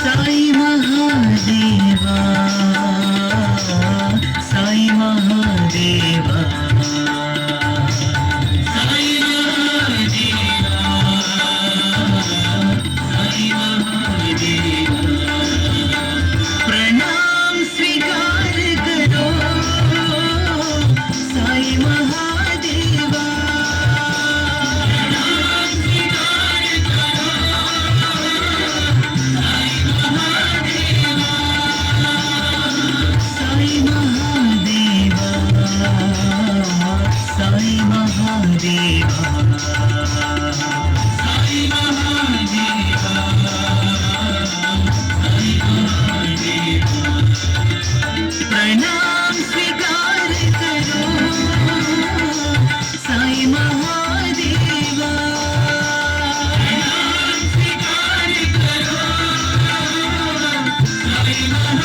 साई महादेवा, साई महादेवा, साई महादेवा, साई महादेवा। प्रणाम स्वीकार करो साई महादेवा, प्रणाम स्वीकार करो साई महादेवा, साई महादेवा, साई महादेवा, साई महादेवा, साई महादेवा। प्रणाम स्वीकार करो साई महादेवा, प्रणाम स्वीकार करो साई महादेवा।